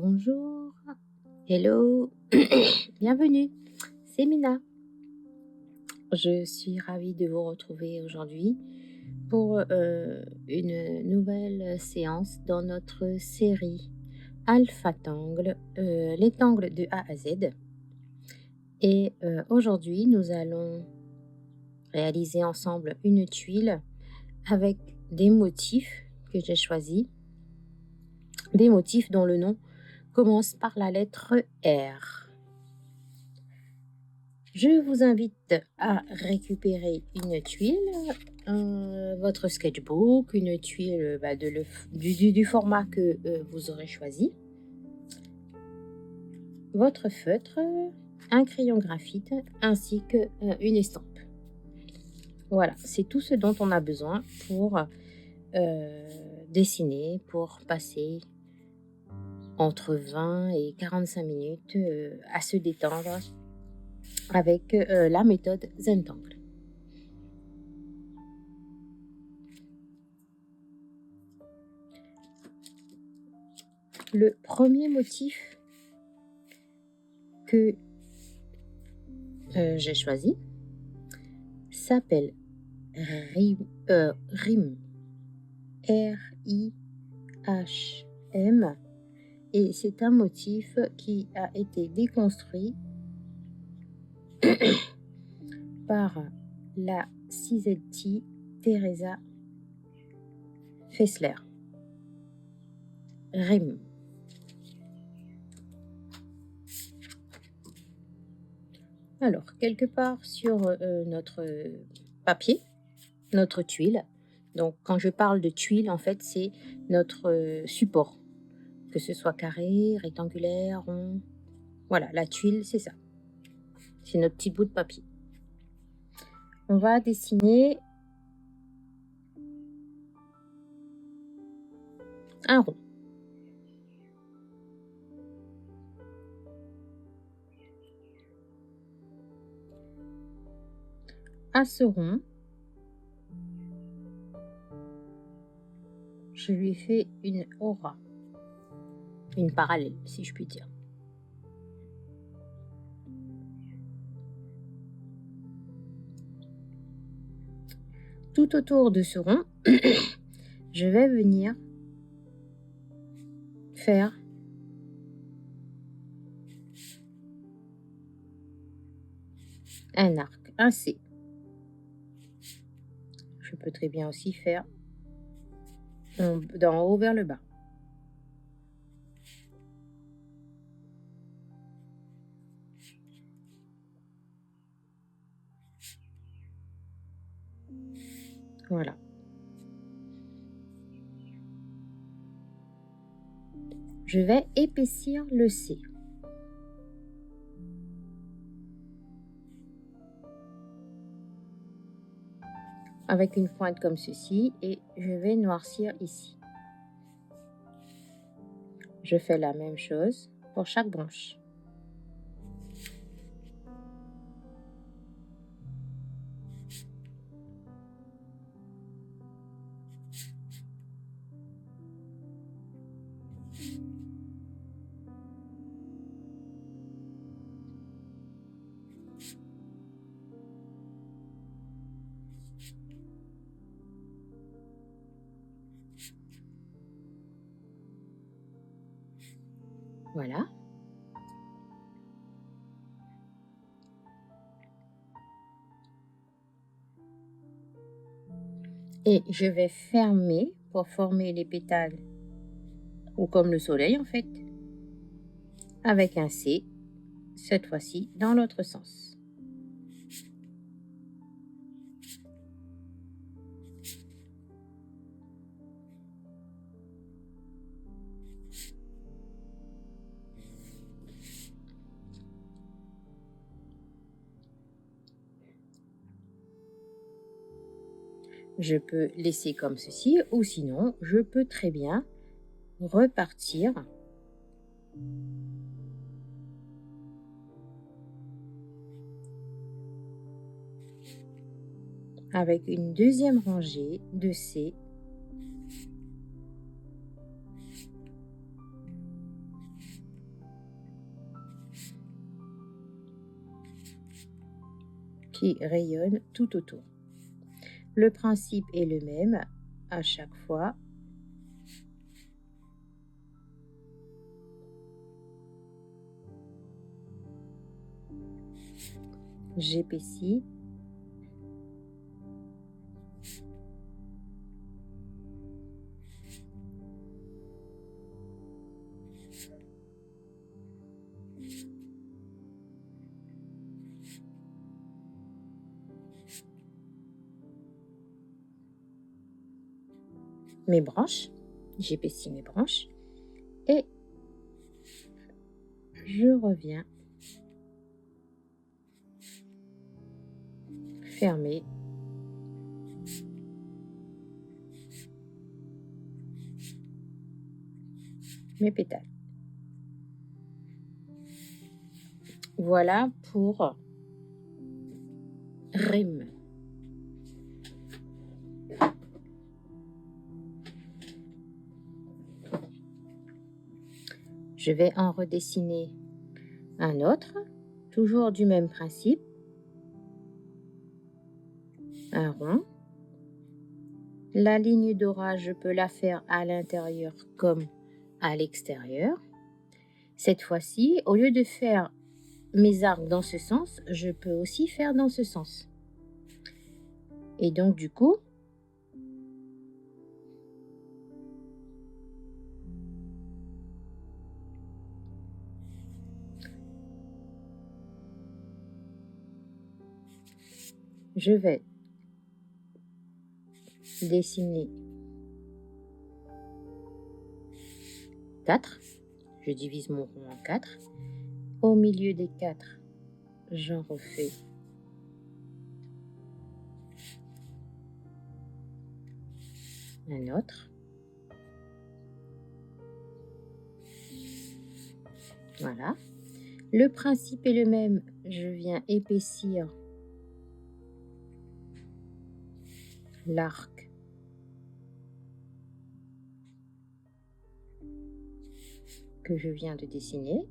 Bonjour, hello, bienvenue, c'est Mina. Je suis ravie de vous retrouver aujourd'hui pour une nouvelle séance dans notre série Alpha Tangle, les tangles de A à Z. Et aujourd'hui, nous allons réaliser ensemble une tuile avec des motifs que j'ai choisis, des motifs dont le nom commence par la lettre R. Je vous invite à récupérer une tuile, votre sketchbook, une tuile du format que vous aurez choisi, votre feutre, un crayon graphite ainsi qu'une estampe. Voilà, c'est tout ce dont on a besoin pour dessiner, pour passer entre 20 et 45 minutes à se détendre avec la méthode Zentangle. Le premier motif que j'ai choisi s'appelle RIM, R-I-H-M, et c'est un motif qui a été déconstruit par la CZT Teresa Fessler. RIM. Alors, quelque part sur notre papier, notre tuile, donc quand je parle de tuile, en fait, c'est notre support, que ce soit carré, rectangulaire, rond. Voilà, la tuile, c'est ça. C'est notre petit bout de papier. On va dessiner un rond. À ce rond, je lui fais une aura, une parallèle, si je puis dire. Tout autour de ce rond, je vais venir faire un arc, un C. Je peux très bien aussi faire d'en haut vers le bas. Voilà. Je vais épaissir le C. Avec une pointe comme ceci et je vais noircir ici. Je fais la même chose pour chaque branche. Voilà. Et je vais fermer pour former les pétales, ou comme le soleil en fait, avec un C, cette fois-ci dans l'autre sens. Je peux laisser comme ceci, ou sinon, je peux très bien repartir avec une deuxième rangée de C qui rayonnent tout autour. Le principe est le même à chaque fois. J'épaissis. Mes branches, j'épaissis mes branches et je reviens fermer mes pétales. Voilà pour Rime. Je vais en redessiner un autre, toujours du même principe, un rond. La ligne d'orage, je peux la faire à l'intérieur comme à l'extérieur. Cette fois-ci, au lieu de faire mes arcs dans ce sens, je peux aussi faire dans ce sens. Et donc du coup, je vais dessiner 4. Je divise mon rond en 4. Au milieu des 4, j'en refais un autre. Voilà. Le principe est le même. Je viens épaissir l'arc que je viens de dessiner.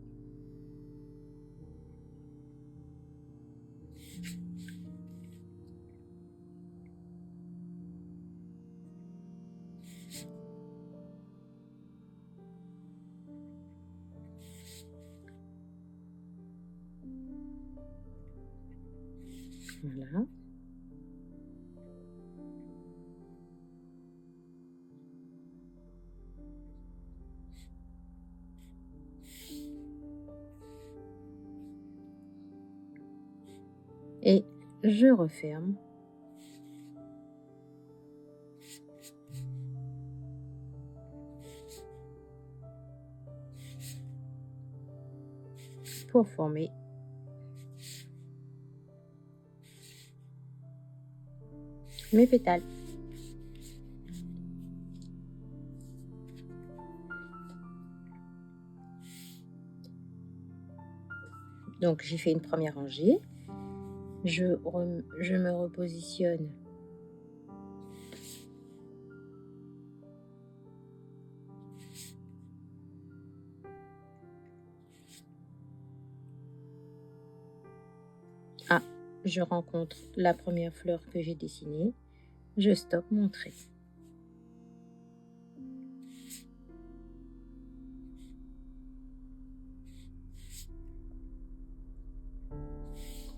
Voilà. Et je referme. Pour former mes pétales. Donc j'ai fait une première rangée. Je me repositionne Ah, je rencontre la première fleur que j'ai dessinée. Je stoppe mon trait.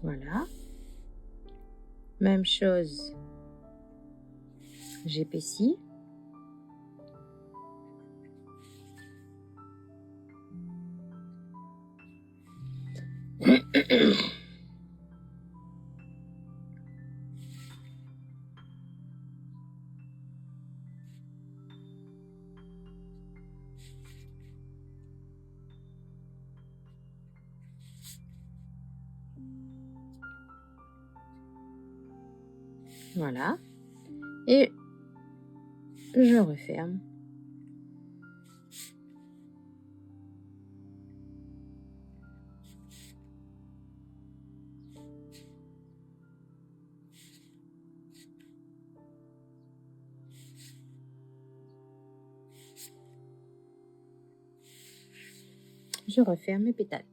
Voilà. Même chose. J'épaissis. Voilà. Et je referme. Je referme mes pétales.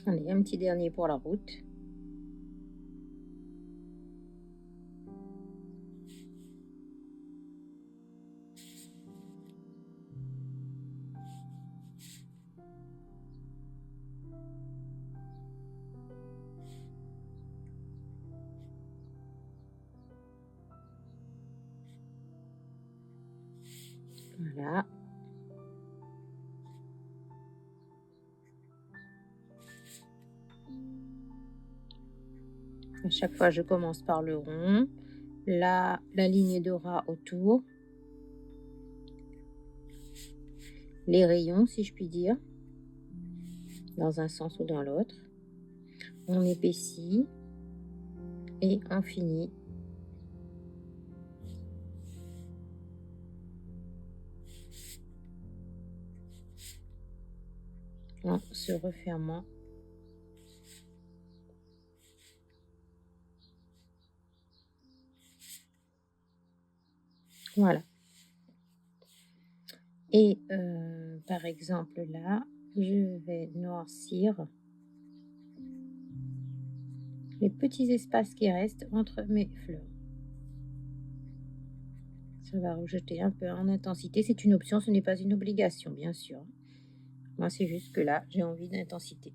Allez, un petit dernier pour la route. Voilà. À chaque fois, je commence par le rond. Là, la ligne d'aura autour. Les rayons, si je puis dire, dans un sens ou dans l'autre. On épaissit et on finit. En se refermant. Voilà. Et par exemple là, je vais noircir les petits espaces qui restent entre mes fleurs. Ça va rejeter un peu en intensité. C'est une option, ce n'est pas une obligation, bien sûr. Moi, c'est juste que là, j'ai envie d'intensité.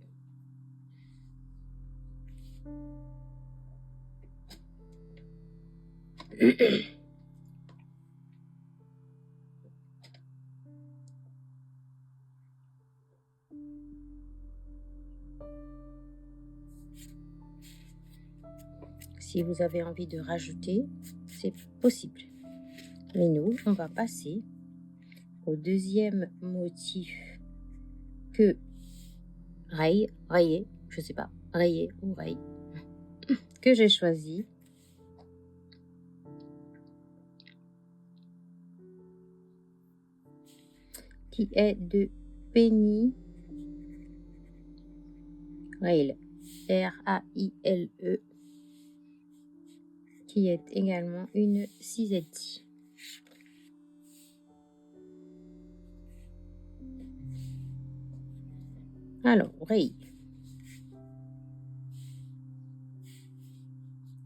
Si vous avez envie de rajouter, c'est possible. Mais nous, on va passer au deuxième motif que rayé, je sais pas, rayé ou raye, que j'ai choisi. Qui est de Penny Rail, R-A-I-L-E, qui est également une cisetti. Alors, raye.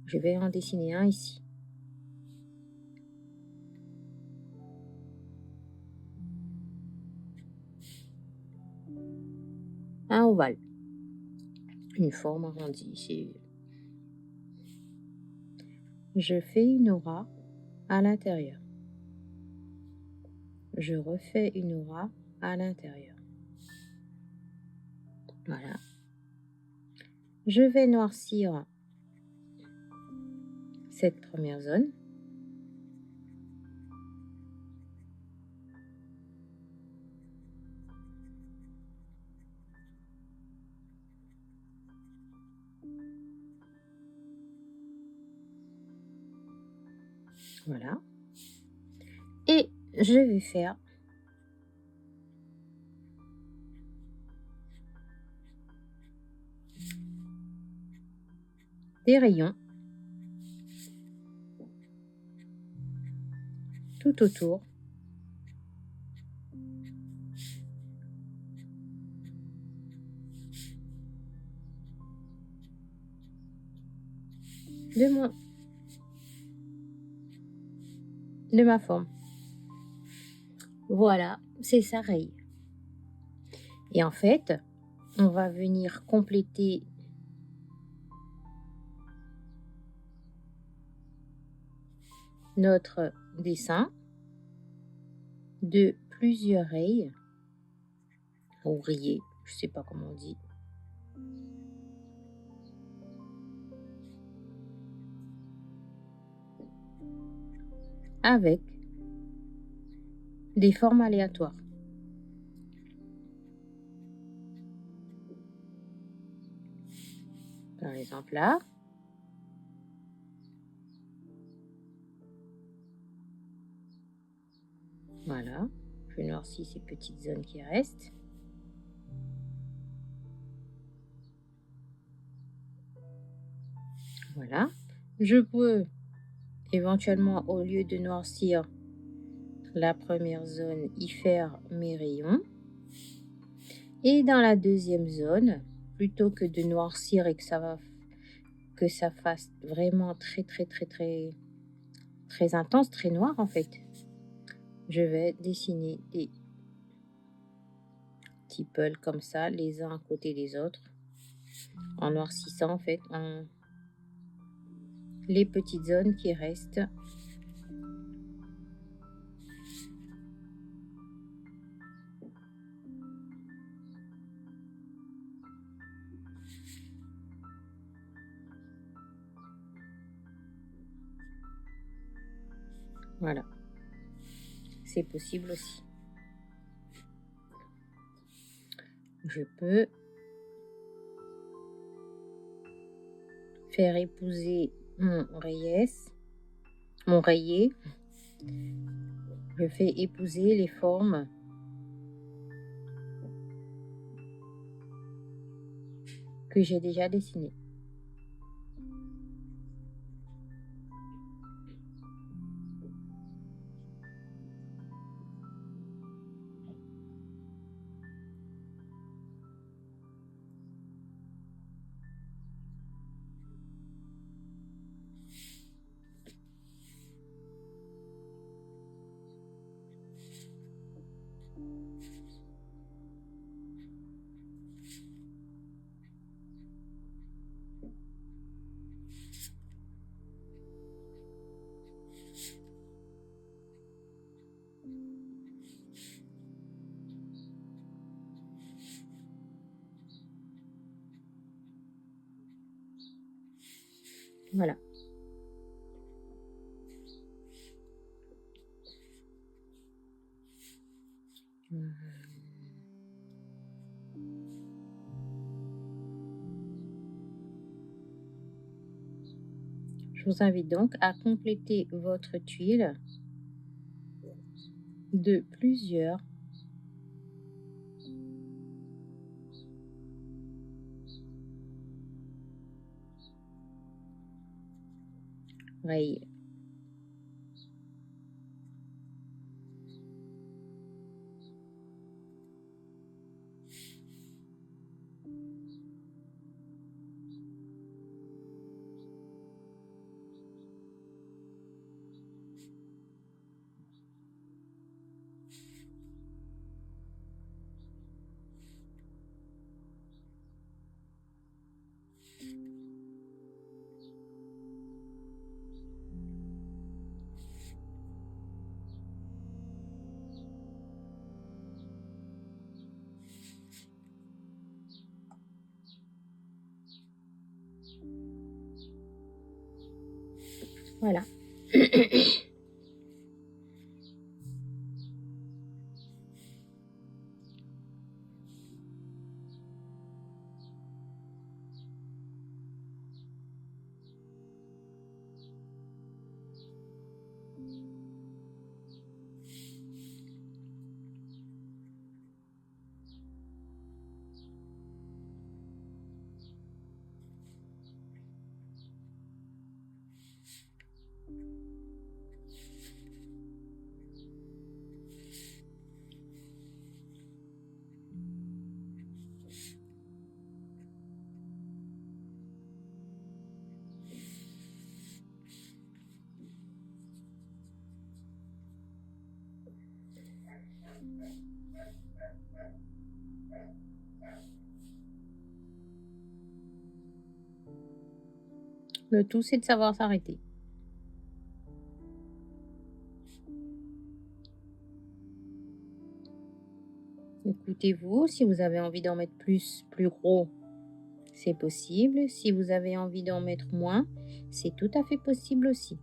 Je vais en dessiner un ici. Un ovale. Une forme arrondie. Je fais une aura à l'intérieur. Je refais une aura à l'intérieur. Voilà. Je vais noircir cette première zone. Voilà. Et je vais faire des rayons tout autour de ma forme. Voilà, c'est ça raye. Et en fait, on va venir compléter notre dessin de plusieurs rayes ou rayés, je sais pas comment on dit. Avec des formes aléatoires. Par exemple là. Voilà, je noircis ces petites zones qui restent. Voilà, je peux éventuellement, au lieu de noircir la première zone, y faire mes rayons. Et dans la deuxième zone, plutôt que de noircir et que ça fasse vraiment très, très, très, très, très intense, très noir en fait, je vais dessiner des petits pôles comme ça, les uns à côté des autres, en noircissant en fait les petites zones qui restent. Voilà, c'est possible aussi. Je peux faire épouser mon rayé. Je fais épouser les formes que j'ai déjà dessinées. Voilà. Je vous invite donc à compléter votre tuile de plusieurs rayés. Voilà. Le tout, c'est de savoir s'arrêter. Écoutez-vous, si vous avez envie d'en mettre plus gros, c'est possible. Si vous avez envie d'en mettre moins, c'est tout à fait possible aussi.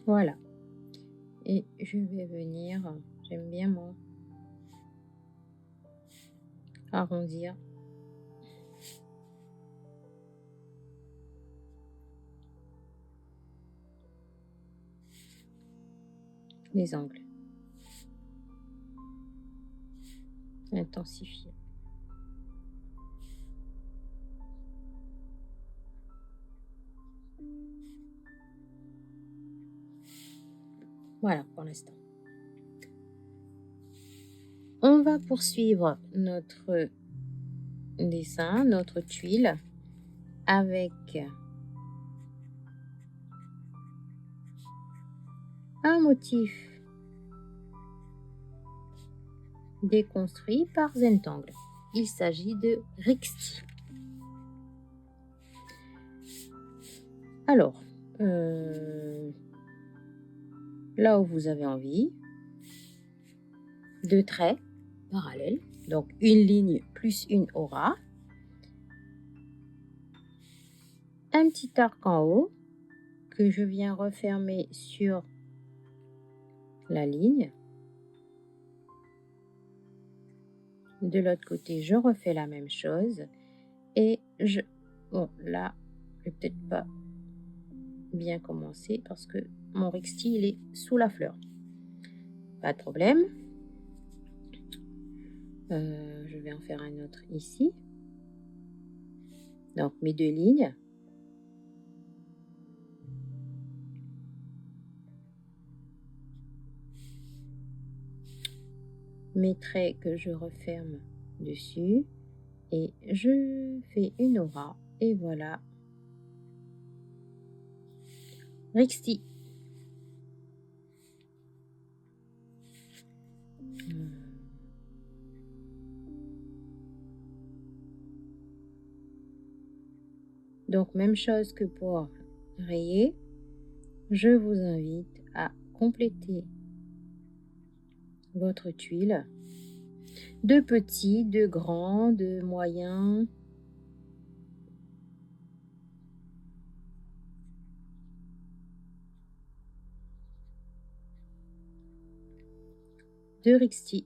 Voilà. Et je vais venir, j'aime bien moi, arrondir. les angles. Intensifier. Voilà pour l'instant. On va poursuivre notre dessin, notre tuile avec un motif déconstruit par Zentangle. Il s'agit de Rixti. Alors, là où vous avez envie, 2 traits parallèles, donc une ligne plus une aura, un petit arc en haut que je viens refermer sur la ligne. De l'autre côté, je refais la même chose et bon, là, je vais peut-être pas bien commencer parce que mon Rixti, il est sous la fleur. Pas de problème. Je vais en faire un autre ici. Donc, mes 2 lignes. Mes traits que je referme dessus. Et je fais une aura. Et voilà. Rixti. Donc, même chose que pour rayer. Je vous invite à compléter votre tuile. De petits, de grands, de moyens. De Rixti.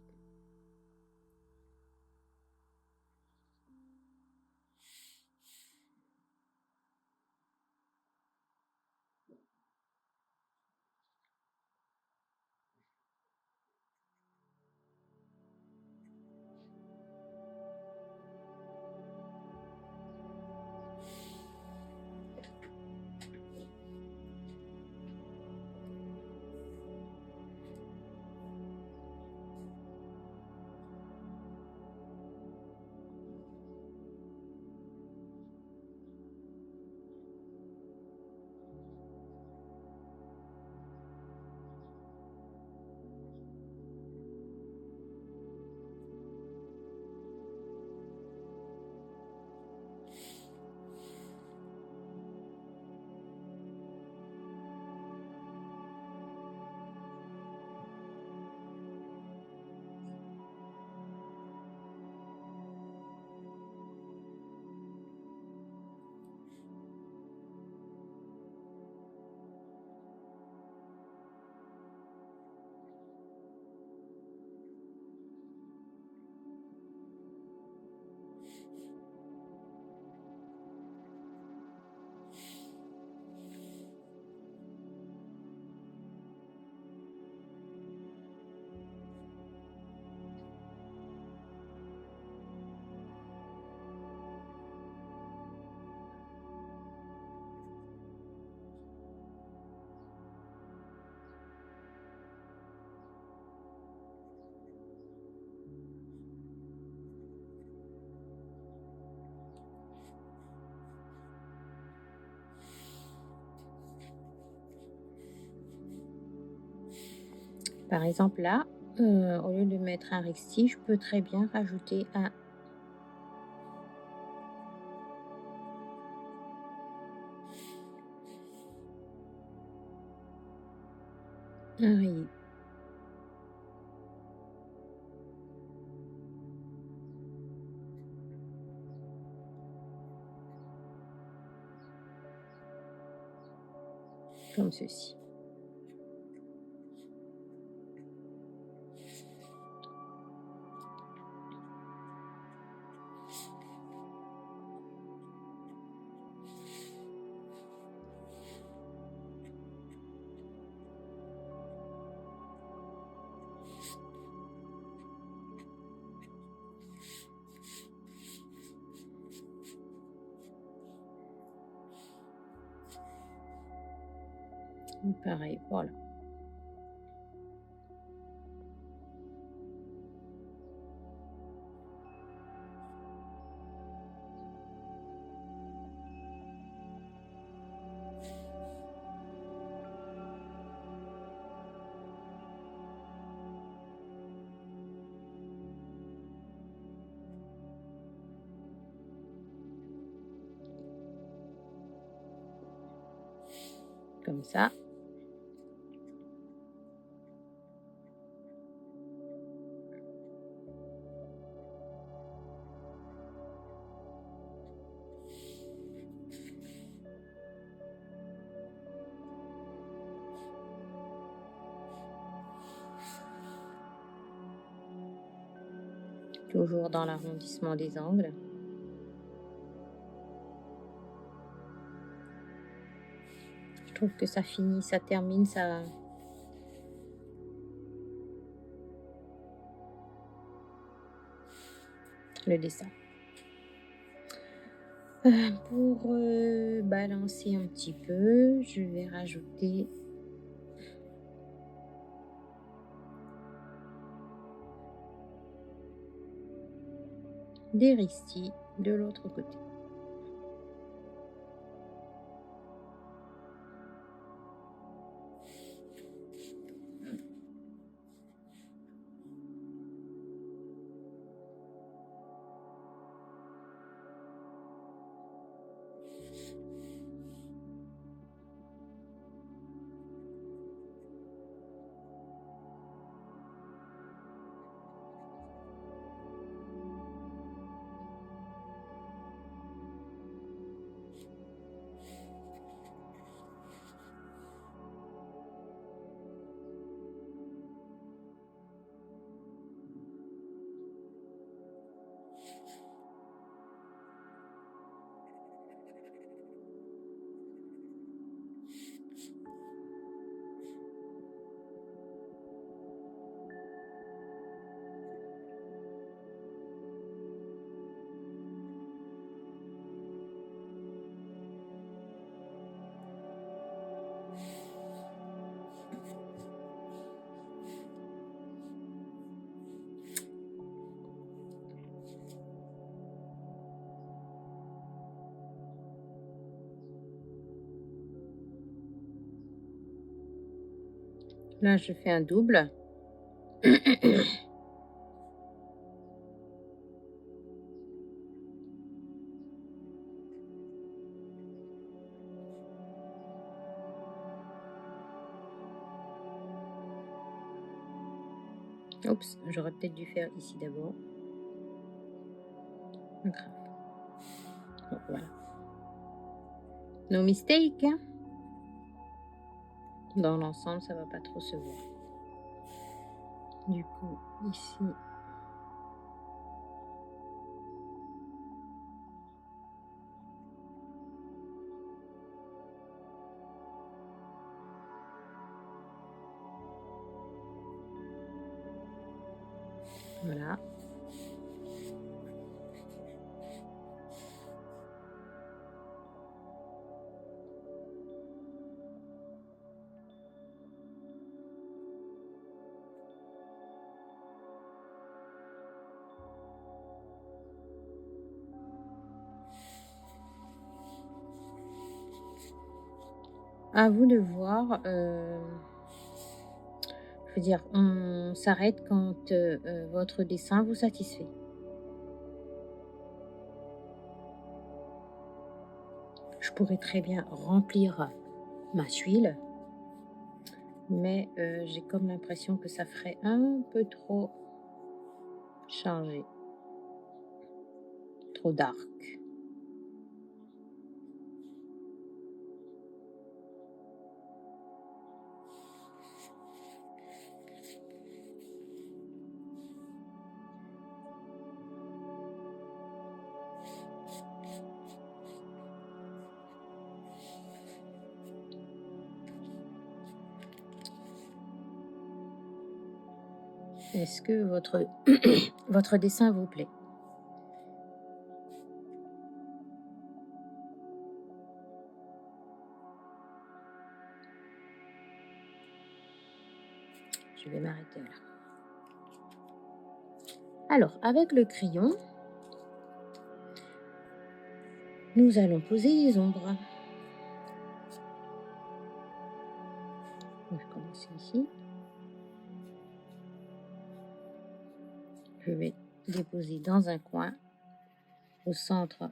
Par exemple, là, au lieu de mettre un Rixti, je peux très bien rajouter un rayé. Comme ceci. Pareil, voilà. Comme ça. Toujours dans l'arrondissement des angles. Je trouve que ça finit, ça termine le dessin. Pour balancer un petit peu, je vais rajouter des ristis de l'autre côté. Là, je fais un double. Oups, j'aurais peut-être dû faire ici d'abord. Pas grave. Bon, voilà. No mistake, hein. Dans l'ensemble, ça va pas trop se voir. Du coup, ici, voilà. À vous de voir. Je veux dire, on s'arrête quand votre dessin vous satisfait. Je pourrais très bien remplir ma tuile, mais j'ai comme l'impression que ça ferait un peu trop chargé, trop dark. Est-ce que votre, votre dessin vous plaît? Je vais m'arrêter là. Alors, avec le crayon, nous allons poser les ombres. On va commencer ici. Je vais déposer dans un coin, au centre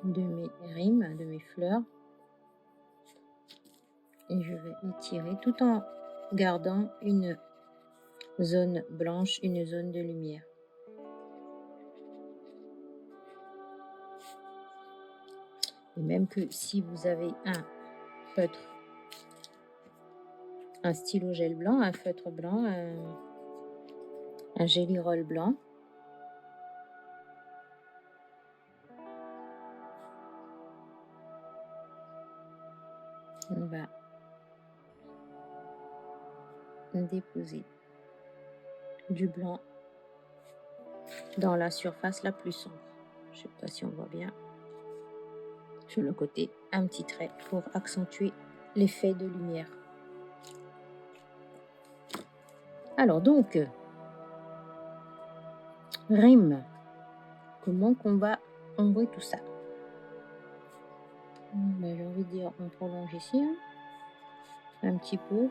de mes rimes, de mes fleurs. Et je vais étirer tout en gardant une zone blanche, une zone de lumière. Et même que si vous avez un feutre, un stylo gel blanc, un feutre blanc, un Gelly Roll blanc, on va déposer du blanc dans la surface la plus sombre. Je ne sais pas si on voit bien. Sur le côté, un petit trait pour accentuer l'effet de lumière. Alors donc, rime. Comment qu'on va ombrer tout ça? Ben, j'ai envie de dire, on prolonge ici, hein, un petit peu.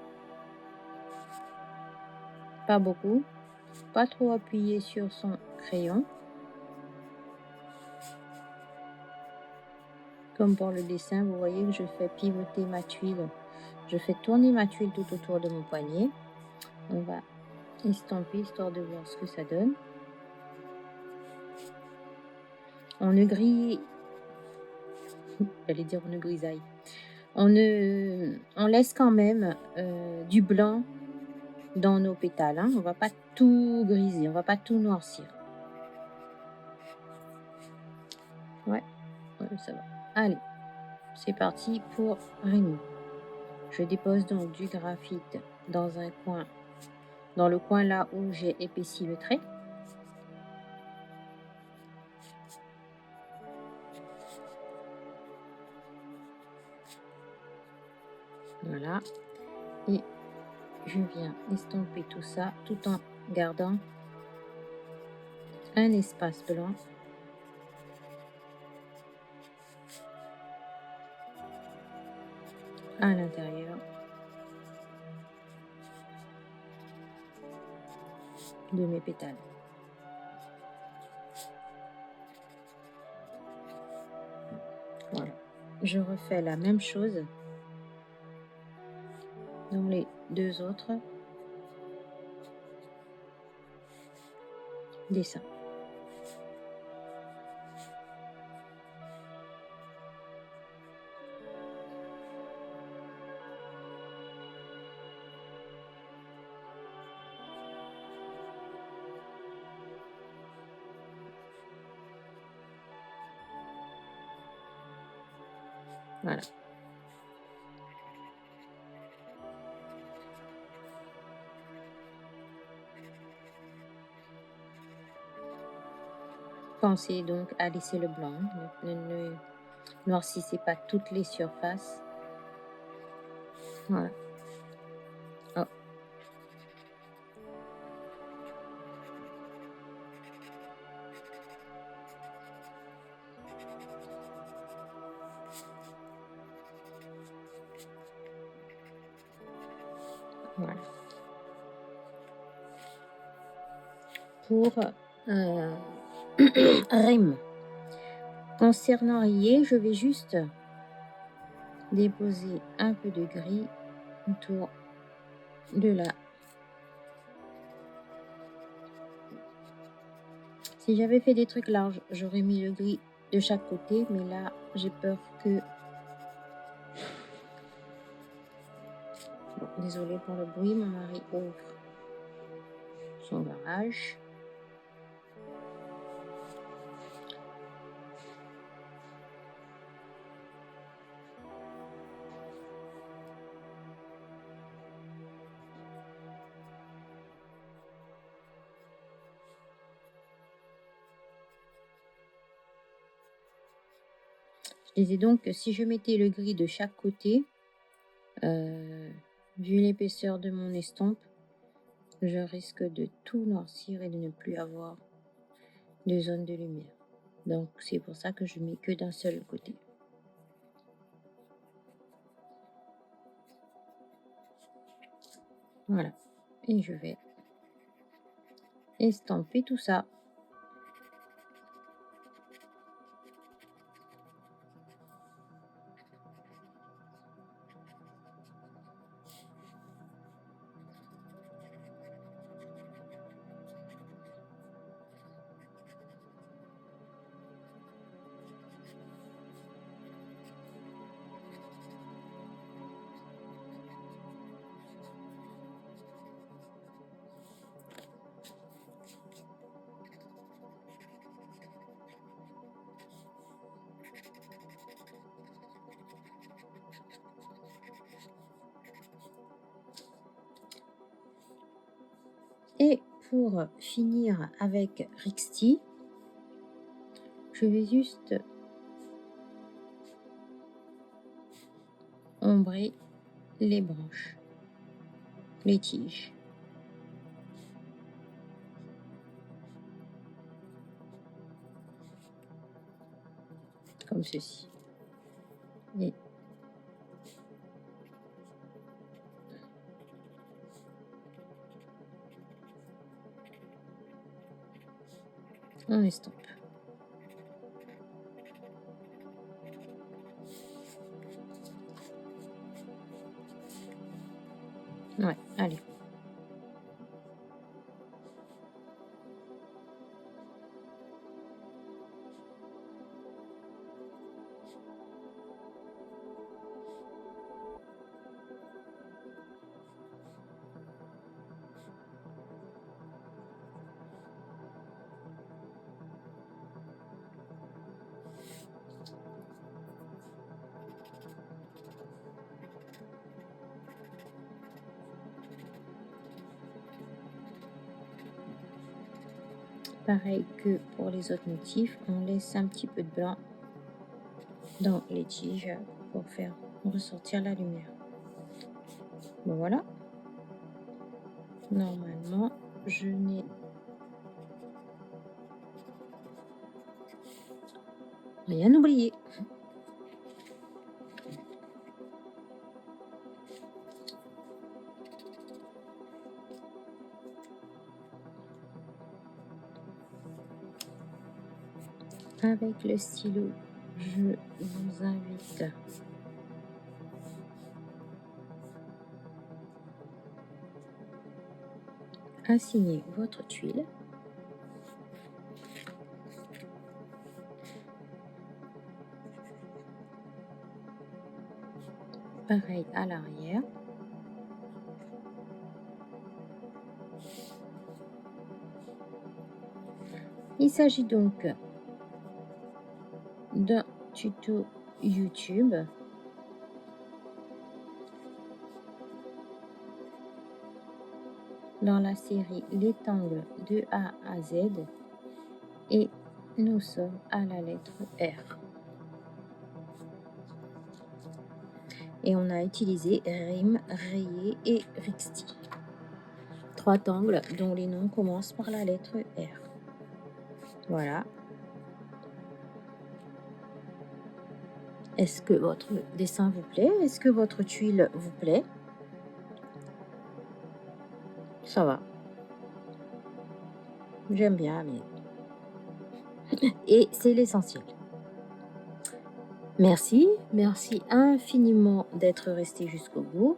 Pas beaucoup. Pas trop appuyé sur son crayon. Comme pour le dessin, vous voyez que je fais pivoter ma tuile. Je fais tourner ma tuile tout autour de mon poignet. On va estomper histoire de voir ce que ça donne. On ne grille... J'allais dire on ne grisaille. On laisse quand même du blanc dans nos pétales. Hein. On va pas tout griser, on va pas tout noircir. Ouais, ça va. Allez, c'est parti pour rimer. Je dépose donc du graphite dans un coin, dans le coin là où j'ai épaissi le trait. Voilà. Et je viens estomper tout ça tout en gardant un espace blanc à l'intérieur de mes pétales. Voilà. Je refais la même chose dans les deux autres dessins. Voilà. Pensez donc à laisser le blanc. Ne noircissez pas toutes les surfaces. Voilà. Oh. Voilà. Pour rime. Concernant rayé, je vais juste déposer un peu de gris autour de la... Si j'avais fait des trucs larges, j'aurais mis le gris de chaque côté, mais là, j'ai peur que... Bon, désolée pour le bruit, mon mari ouvre son garage. Je disais donc que si je mettais le gris de chaque côté, vu l'épaisseur de mon estampe, je risque de tout noircir et de ne plus avoir de zone de lumière. Donc c'est pour ça que je mets que d'un seul côté. Voilà. Et je vais estamper tout ça. Et pour finir avec Rixti, je vais juste ombrer les branches, les tiges. Comme ceci. Et on estompe. Ouais, allez. Pareil que pour les autres motifs, on laisse un petit peu de blanc dans les tiges pour faire ressortir la lumière. Bon, voilà. Normalement, je n'ai rien oublié. Avec le stylo, je vous invite à signer votre tuile. Pareil à l'arrière. Il s'agit donc d'un tuto YouTube dans la série Les tangles de A à Z et nous sommes à la lettre R. Et on a utilisé Rime, Rayé et Rixti. 3 tangles dont les noms commencent par la lettre R. Voilà. Est-ce que votre dessin vous plaît? Est-ce que votre tuile vous plaît? Ça va. J'aime bien, mais... Et c'est l'essentiel. Merci infiniment d'être resté jusqu'au bout.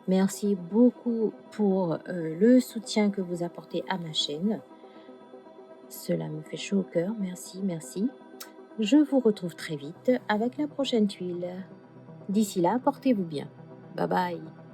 Merci beaucoup pour le soutien que vous apportez à ma chaîne. Cela me fait chaud au cœur. Merci. Je vous retrouve très vite avec la prochaine tuile. D'ici là, portez-vous bien. Bye bye.